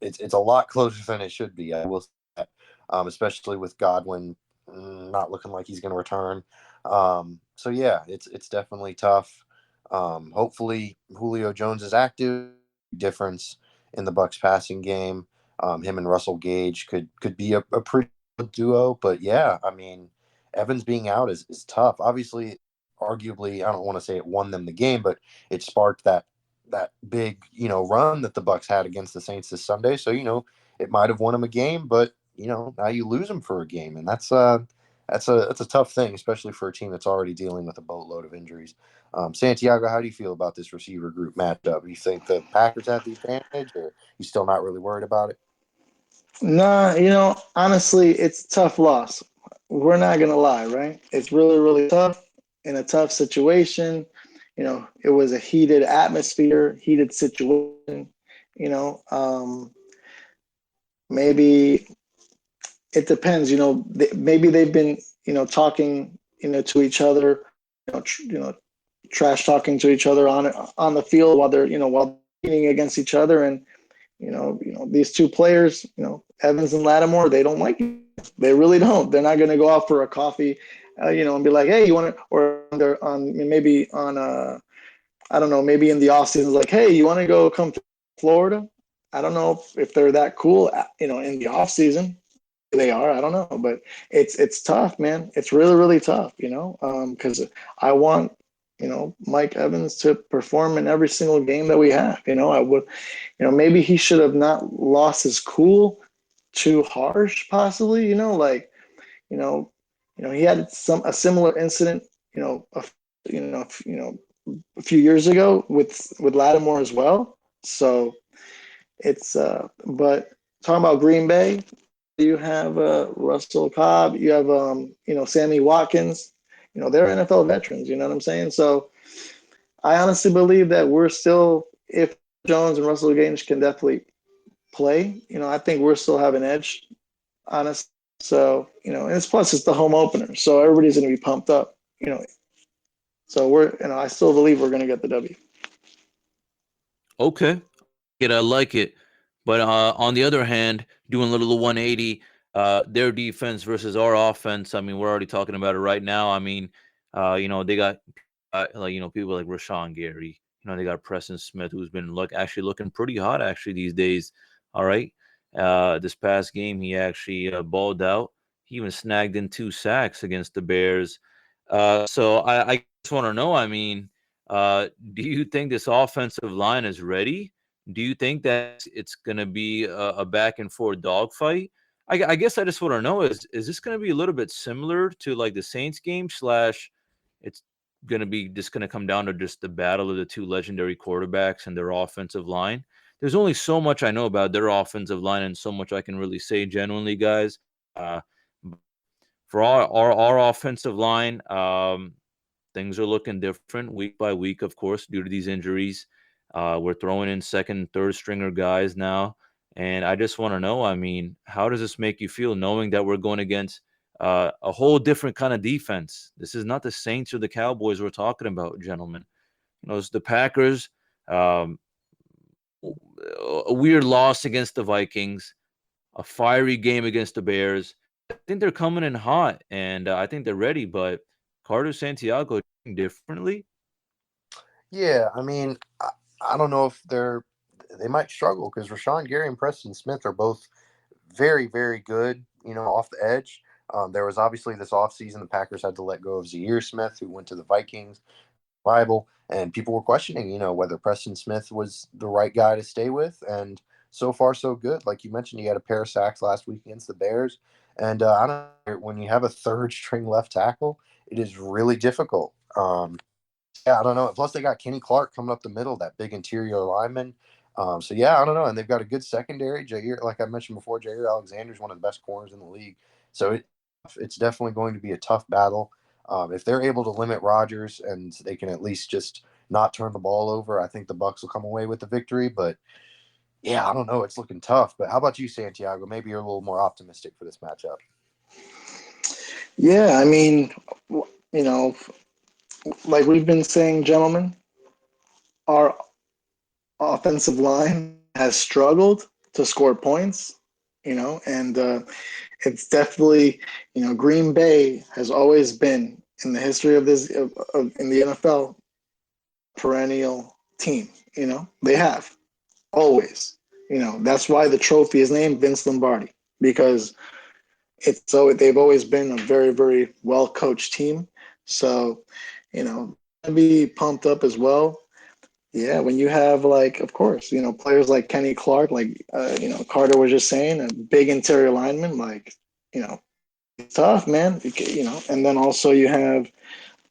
S4: it's a lot closer than it should be. I will say that, especially with Godwin not looking like he's going to return. So yeah, it's definitely tough. Hopefully Julio Jones is active. Difference in the Bucs passing game. Him and Russell Gage could be a pretty good duo, but yeah, I mean, Evans being out is tough. Obviously, arguably, I don't want to say it won them the game, but it sparked that big run that the Bucs had against the Saints this Sunday. So it might have won them a game, but now you lose them for a game, and that's a tough thing, especially for a team that's already dealing with a boatload of injuries. Santiago, how do you feel about this receiver group matchup? Do you think the Packers have the advantage, or you still not really worried about it?
S3: Nah, honestly, it's a tough loss. We're not gonna lie, right? It's really, really tough in a tough situation. It was a heated atmosphere, heated situation. Maybe it depends. Maybe they've been talking to each other, trash talking to each other on the field while they're while competing against each other, and these two players, Evans and Lattimore, they don't like it. They really don't. They're not going to go out for a coffee, and be like, hey, you want to, or they're on maybe on I don't know, maybe in the off season, like, hey, you want to go come to Florida? I don't know if they're that cool, in the off season. They are. I don't know, but it's tough, man. It's really, really tough, because I want, Mike Evans to perform in every single game that we have. I would, maybe he should have not lost his cool too harsh, possibly. You know, he had a similar incident, a few years ago with Lattimore as well. So it's but talking about Green Bay, you have Russell Cobb, you have Sammy Watkins, they're NFL veterans, you know what I'm saying? So I honestly believe that we're still, if Jones and Russell Gage can definitely play, I think we're still have an edge, honestly. So, and it's the home opener. So everybody's going to be pumped up, So I still believe we're going to get the W.
S2: Okay. I like it. But on the other hand, doing a little 180, their defense versus our offense. I mean, we're already talking about it right now. I mean, they got people like Rashawn Gary. They got Preston Smith, who's been actually looking pretty hot actually these days. All right. This past game, he actually balled out. He even snagged in 2 sacks against the Bears. So I just want to know, I mean, do you think this offensive line is ready? Do you think that it's going to be a back and forth dogfight? I guess I just want to know, is this going to be a little bit similar to like the Saints game / it's going to be just going to come down to just the battle of the two legendary quarterbacks and their offensive line? There's only so much I know about their offensive line and so much I can really say genuinely, guys. Uh, for our offensive line, things are looking different week by week, of course, due to these injuries. We're throwing in second, third stringer guys now. And I just want to know, I mean, how does this make you feel knowing that we're going against a whole different kind of defense? This is not the Saints or the Cowboys we're talking about, gentlemen. It's the Packers. A weird loss against the Vikings, a fiery game against the Bears. I think they're coming in hot, and I think they're ready. But Carter Santiago differently.
S4: Yeah, I mean, I don't know if they might struggle because Rashawn Gary and Preston Smith are both very, very good, off the edge. There was obviously this offseason, the Packers had to let go of Zaire Smith, who went to the Vikings, Bible, and people were questioning, whether Preston Smith was the right guy to stay with. And so far, so good. Like you mentioned, he had a pair of sacks last week against the Bears. And I don't know, when you have a third string left tackle, it is really difficult. Yeah, I don't know. Plus, they got Kenny Clark coming up the middle, that big interior lineman. So, yeah, I don't know. And they've got a good secondary. Jair, like I mentioned before, Jair Alexander is one of the best corners in the league. So, it's definitely going to be a tough battle. If they're able to limit Rodgers and they can at least just not turn the ball over, I think the Bucs will come away with the victory. But, yeah, I don't know. It's looking tough. But how about you, Santiago? Maybe you're a little more optimistic for this matchup.
S3: Yeah, I mean, like we've been saying, gentlemen, our offensive line has struggled to score points, and it's definitely, Green Bay has always been in the history of this in the NFL perennial team. They have always. That's why the trophy is named Vince Lombardi, because they've always been a very, very well coached team. So, be pumped up as well. Yeah, when you have, like, of course, players like Kenny Clark, like Carter was just saying, a big interior lineman, like, it's tough, man. And then also you have,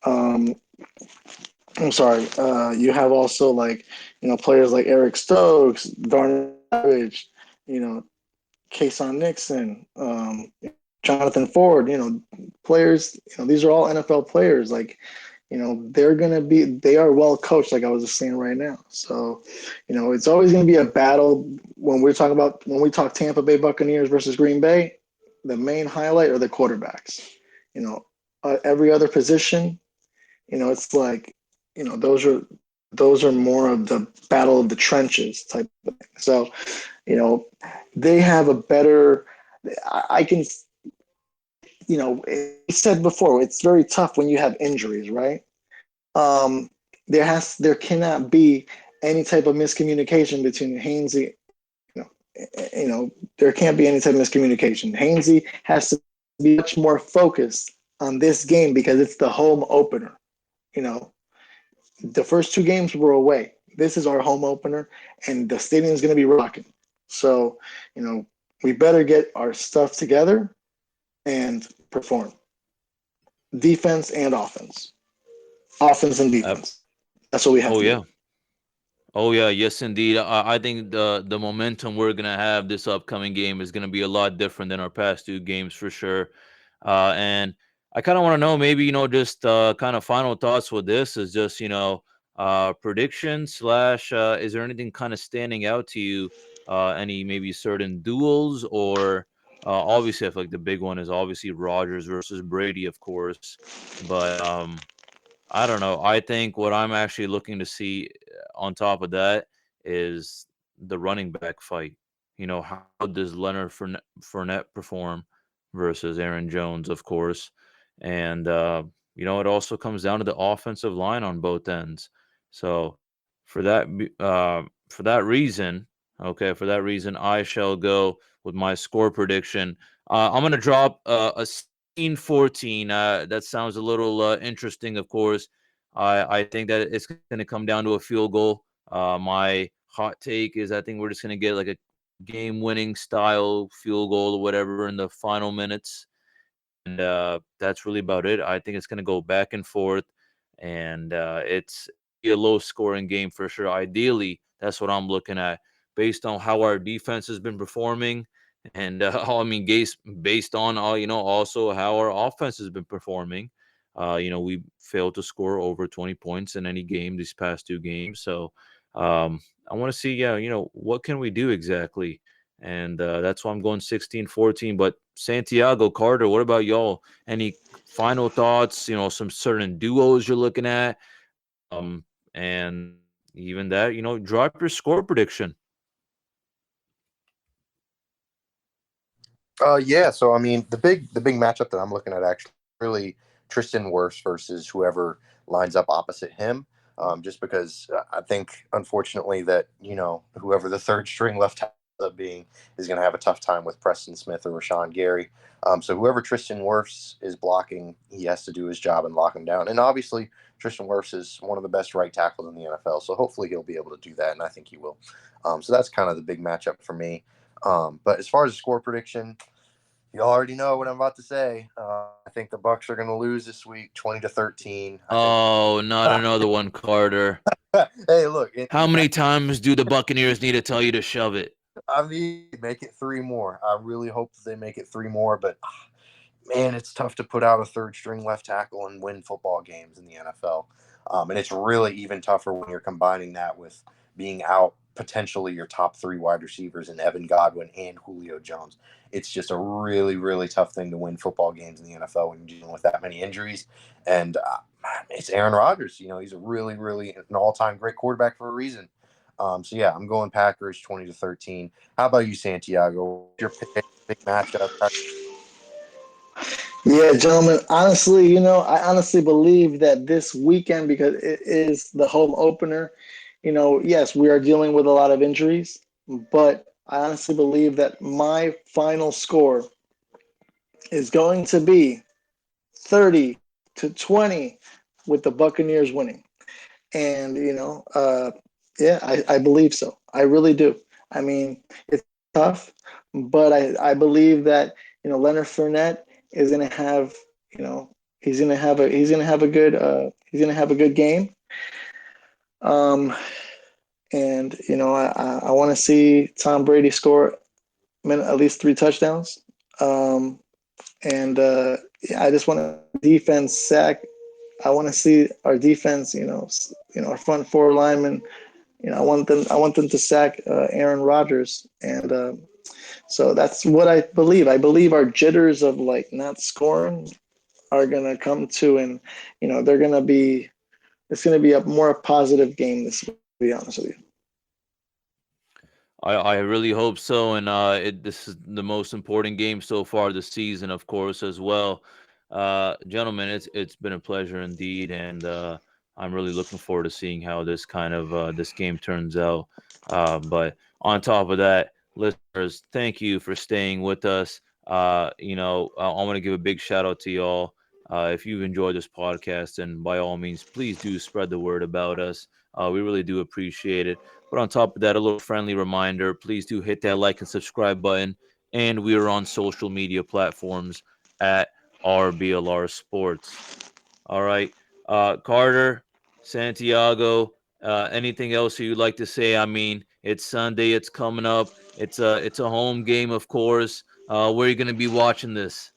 S3: I'm sorry, you have also, like, players like Eric Stokes, Darnell Savage, Kason Nixon, Jonathan Ford, players, these are all NFL players. Like, they are well coached, like I was just saying right now. So, it's always going to be a battle when we talk Tampa Bay Buccaneers versus Green Bay. the main highlight are the quarterbacks. Every other position, it's like, those are more of the battle of the trenches type of thing. So, they have a better. I can, it said before, it's very tough when you have injuries, right? Um, there cannot be any type of miscommunication between Hainsey. There can't be any type of miscommunication. Hainsey has to be much more focused on this game because it's the home opener. The first two games were away. This is our home opener, and the stadium is going to be rocking. So, we better get our stuff together and perform. Defense and offense. Offense and defense. That's what we have
S2: Oh
S3: to
S2: yeah.
S3: do.
S2: Oh yeah, yes indeed. I think the momentum we're gonna have this upcoming game is gonna be a lot different than our past two games for sure. And I kind of want to know, maybe just kind of final thoughts with this is just predictions slash is there anything kind of standing out to you? Any maybe certain duels or obviously I feel like the big one is obviously Rodgers versus Brady, of course, but I don't know. I think what I'm actually looking to see on top of that is the running back fight. How does Leonard Fournette perform versus Aaron Jones, of course, and it also comes down to the offensive line on both ends. So for that reason, okay, for that reason, I shall go with my score prediction. I'm gonna drop a 14. That sounds a little interesting, of course. I think that it's going to come down to a field goal. My hot take is I think we're just going to get like a game-winning style field goal or whatever in the final minutes, and that's really about it. I think it's going to go back and forth, and it's be a low-scoring game for sure. Ideally, that's what I'm looking at based on how our defense has been performing, and based on also how our offense has been performing. We failed to score over 20 points in any game these past two games, so I want to see, what can we do exactly? And that's why I'm going 16-14. But Santiago, Carter, what about y'all? Any final thoughts? Some certain duos you're looking at, and even that, drop your score prediction.
S4: Yeah. So I mean, the big matchup that I'm looking at actually really Tristan Wirfs versus whoever lines up opposite him. Just because I think, unfortunately, that whoever the third string left tackle ends up being is going to have a tough time with Preston Smith or Rashawn Gary. So whoever Tristan Wirfs is blocking, he has to do his job and lock him down. And obviously, Tristan Wirfs is one of the best right tackles in the NFL. So hopefully he'll be able to do that, and I think he will. So that's kind of the big matchup for me. But as far as the score prediction, you already know what I'm about to say. I think the Bucs are going to lose this week, 20-13.
S2: Oh, not another one, Carter.
S4: Hey, look.
S2: How many times do the Buccaneers need to tell you to shove it?
S4: I mean, make it three more. I really hope that they make it three more, but man, it's tough to put out a third string left tackle and win football games in the NFL. And it's really even tougher when you're combining that with being out potentially your top three wide receivers in Evan Godwin and Julio Jones. It's just a really, really tough thing to win football games in the NFL when you're dealing with that many injuries. And it's Aaron Rodgers. He's a really, really an all-time great quarterback for a reason. So yeah, I'm going Packers 20-13. How about you, Santiago? Your big matchup?
S3: Yeah, gentlemen. Honestly, I honestly believe that this weekend, because it is the home opener, yes, we are dealing with a lot of injuries, but I honestly believe that my final score is going to be 30-20 with the Buccaneers winning. And, yeah, I believe so. I really do. I mean, it's tough, but I believe that, Leonard Fournette is going to have, he's going to have a good game. And, I want to see Tom Brady score at least 3 touchdowns. And yeah, I just want to defense sack. I want to see our defense, our front four linemen. I want them to sack Aaron Rodgers, and So that's what I believe. I believe our jitters of like not scoring are gonna come to, and they're gonna be. It's gonna be a more positive game this week, to be honest with you.
S2: I really hope so, and this is the most important game so far this season, of course, as well. Gentlemen, it's been a pleasure indeed, and I'm really looking forward to seeing how this kind of this game turns out. But on top of that, listeners, thank you for staying with us. I want to give a big shout out to y'all. If you've enjoyed this podcast, and by all means, please do spread the word about us. We really do appreciate it. But on top of that, a little friendly reminder, please do hit that like and subscribe button. And we are on social media platforms at RBLR Sports. All right. Carter, Santiago, anything else you'd like to say? I mean, it's Sunday, it's coming up. It's a home game, of course. Where are you going to be watching this?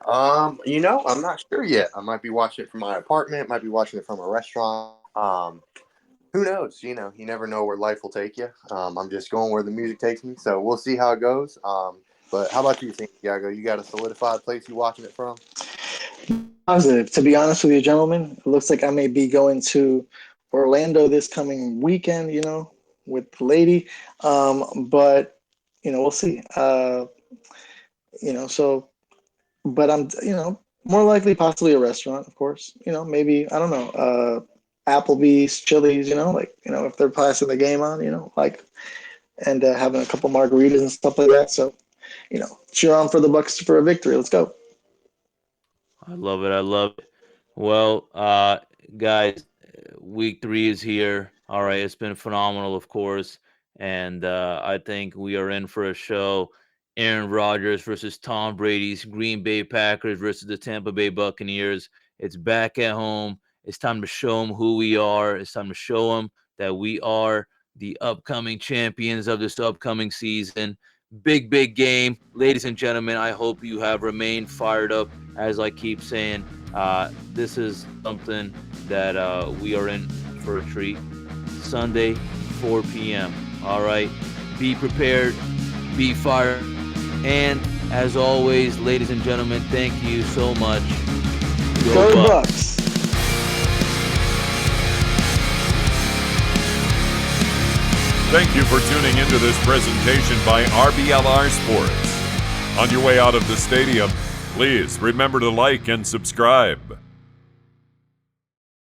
S4: I'm not sure yet. I might be watching it from my apartment, might be watching it from a restaurant. Who knows? You never know where life will take you. I'm just going where the music takes me, so we'll see how it goes. But how about you, Santiago? You got a solidified place you watching it from?
S3: Positive. To be honest with you, gentlemen, it looks like I may be going to Orlando this coming weekend, with the lady. But, we'll see. But I'm, more likely possibly a restaurant, of course. Maybe, I don't know, Applebee's, Chili's, if they're passing the game on, and having a couple margaritas and stuff like that. So, cheer on for the Bucs for a victory. Let's go.
S2: I love it. I love it. Well, guys, week 3 is here. All right. It's been phenomenal, of course. And I think we are in for a show. Aaron Rodgers versus Tom Brady's Green Bay Packers versus the Tampa Bay Buccaneers. It's back at home. It's time to show them who we are. It's time to show them that we are the upcoming champions of this upcoming season. Big, big game. Ladies and gentlemen, I hope you have remained fired up. As I keep saying, this is something that we are in for a treat. Sunday, 4 p.m. All right. Be prepared. Be fired. And as always, ladies and gentlemen, thank you so much.
S3: Go Bucs.
S1: Thank you for tuning into this presentation by RBLR Sports. On your way out of the stadium, please remember to like and subscribe.